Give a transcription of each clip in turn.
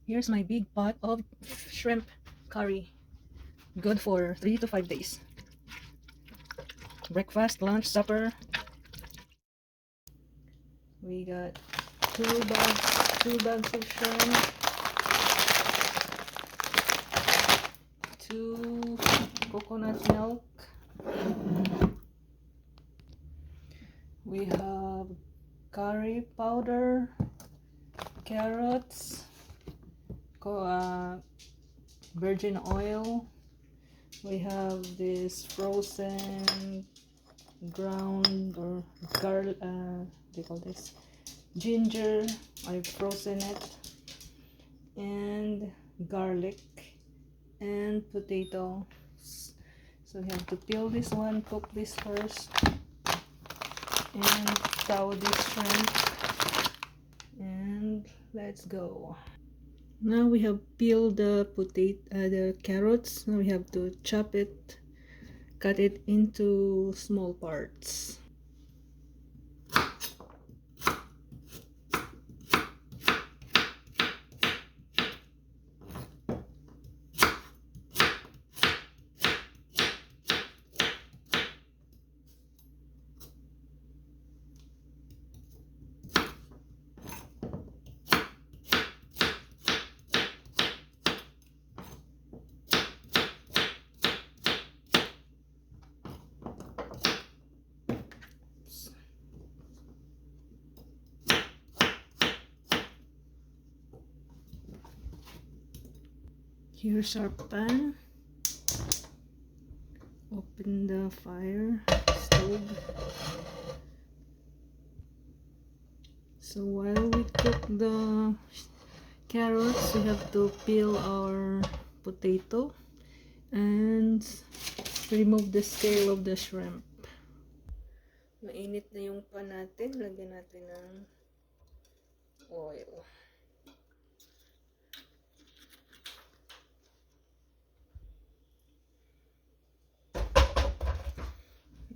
Here's my big pot of shrimp curry. Good for 3 to 5 days. Breakfast, lunch, supper. We got two bags of shrimp, two coconut milk. We have curry powder, carrots, virgin oil. We have this frozen ground or they call this ginger. I've frozen it, and garlic and potatoes. So we have to peel this one, cook this first, and cow this shrimp, and let's go. Now we have peeled the the carrots. Now we have to chop it, cut it into small parts. Here's our pan. Open the fire stove. So while we cook the carrots, we have to peel our potato and remove the scale of the shrimp. Mainit na yung pan natin. Lagyan natin ng oil.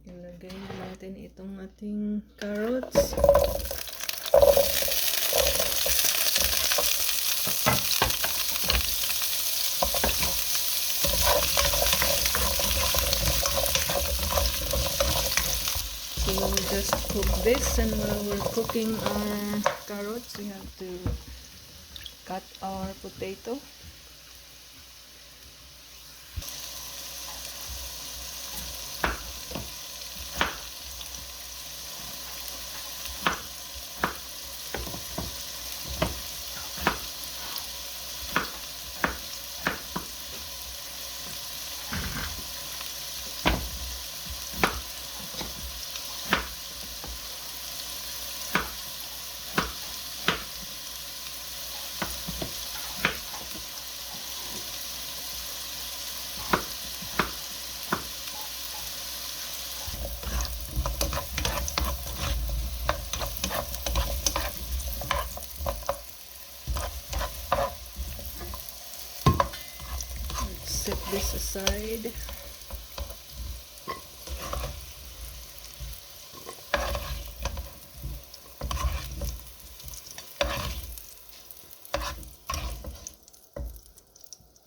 Ilagay na natin itong ating carrots. So we'll just cook this, and while we're cooking our carrots, we have to cut our potato. Set this aside.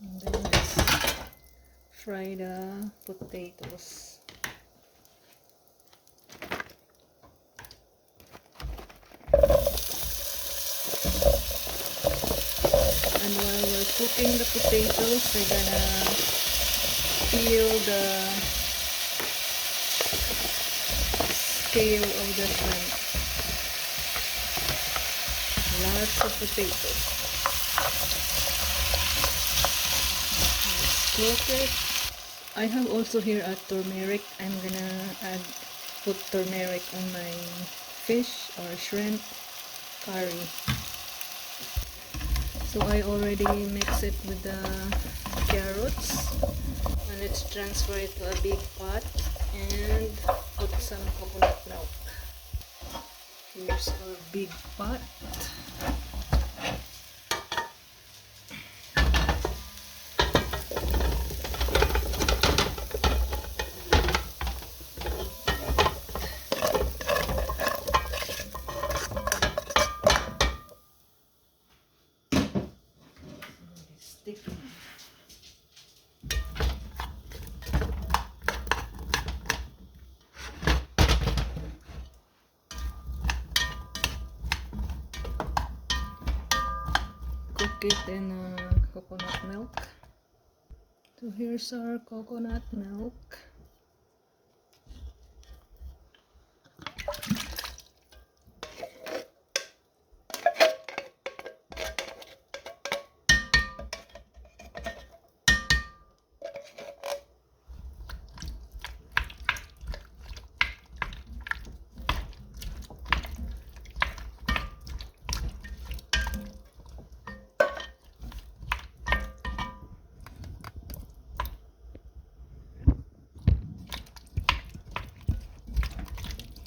And then let's fry the potatoes. And while we're cooking the potatoes, we're gonna peel the scale of the shrimp. Lots of potatoes. Let's cook it. I have also here a turmeric. I'm gonna put turmeric on my fish or shrimp curry. So I already mix it with the carrots, and let's transfer it to a big pot and put some coconut milk. Here's our big pot. sticky. Cook it in coconut milk. So here's our coconut milk.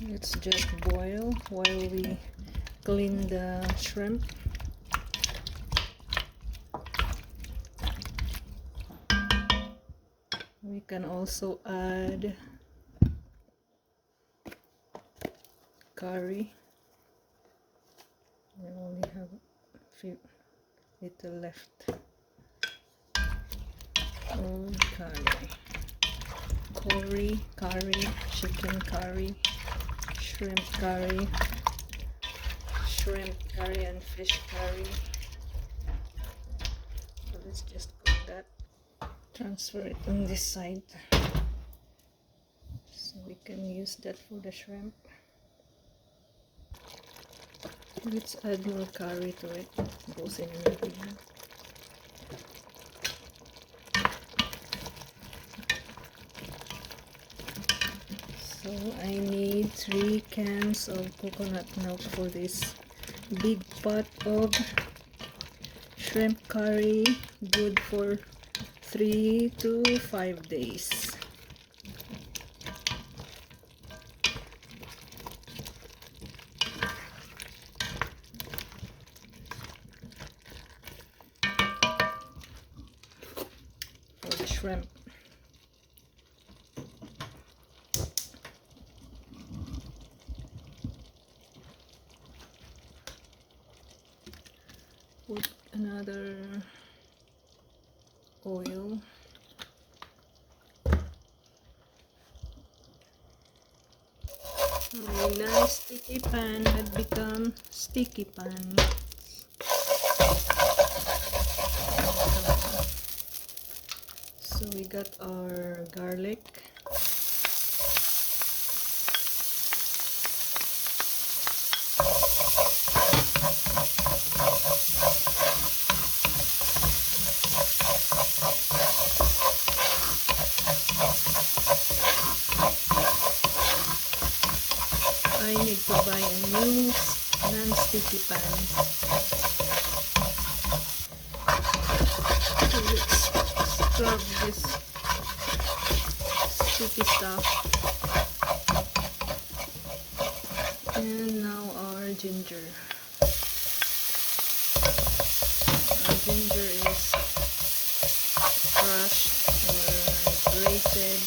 Let's just boil while we clean the shrimp. We can also add curry. We only have a few little left. Oh, curry, chicken curry, shrimp curry, and fish curry. So let's just cook that. Transfer it on this side so we can use that for the shrimp. Let's add more curry to it. It goes in everything. So I need 3 cans of coconut milk for this big pot of shrimp curry, good for 3 to 5 days. For the shrimp. Put another oil. My non-sticky pan had become sticky pan. So we got our garlic. I need to buy a new non-sticky pan. So let's scrub this sticky stuff. And now our ginger. Our ginger is crushed or grated.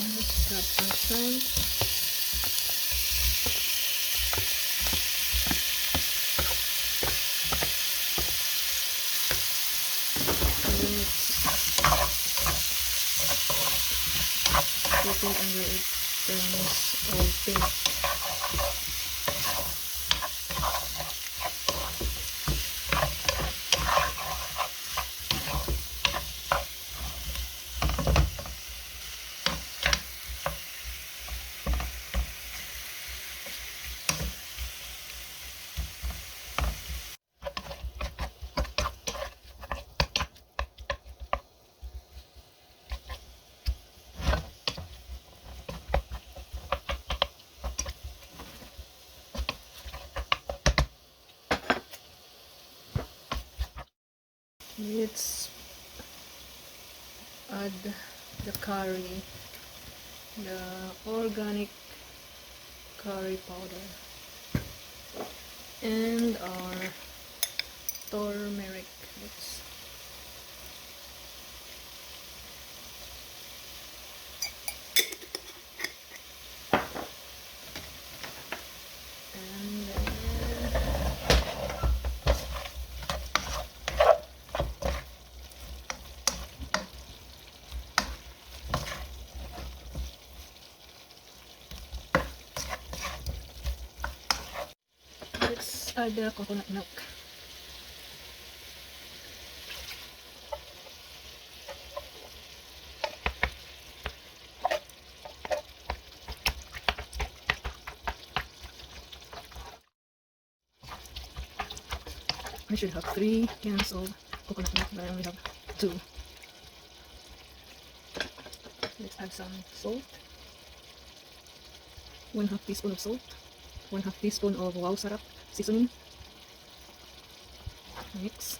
Let's cut our shrimp. Put it under it turns all pink. Let's add the curry, the organic curry powder, and our turmeric. Let's and let's add the coconut milk. I should have 3 cans of coconut milk, but I only have 2. Let's add some salt. 1/2 teaspoon of salt. 1/2 teaspoon of Wow Sarap seasoning. Mix.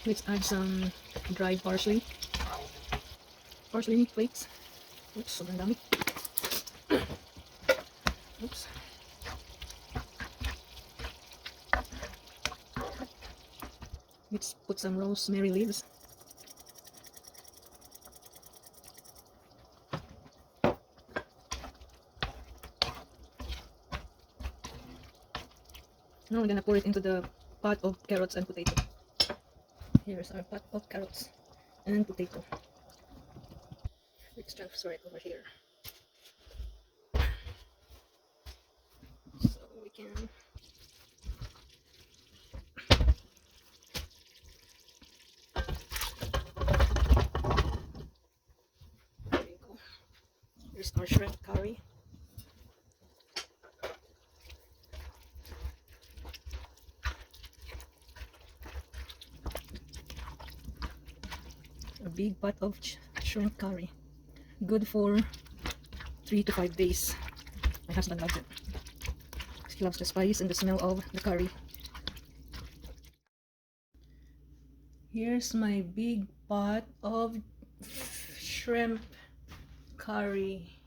Let's add some dried parsley. Parsley flakes. Oops, sobrang dami. Oops. Let's put some rosemary leaves. Now we're gonna pour it into the pot of carrots and potato. Here's our pot of carrots and potato. Let's transfer it over here. So we can there you go. Here's our shrimp curry. A big pot of shrimp curry. Good for 3 to 5 days. My husband loves it. He loves the spice and the smell of the curry. Here's my big pot of shrimp curry.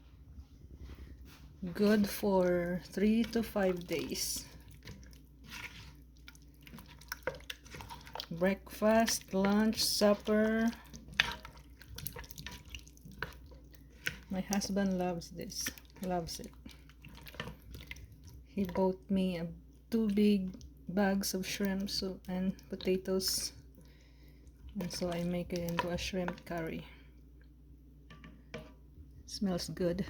Good for 3 to 5 days. Breakfast, lunch, supper. My husband loves this. Loves it. He bought me 2 big bags of shrimp soup and potatoes, and so I make it into a shrimp curry. Smells good.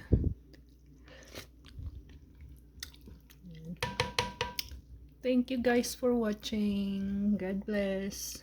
Thank you guys for watching. God bless.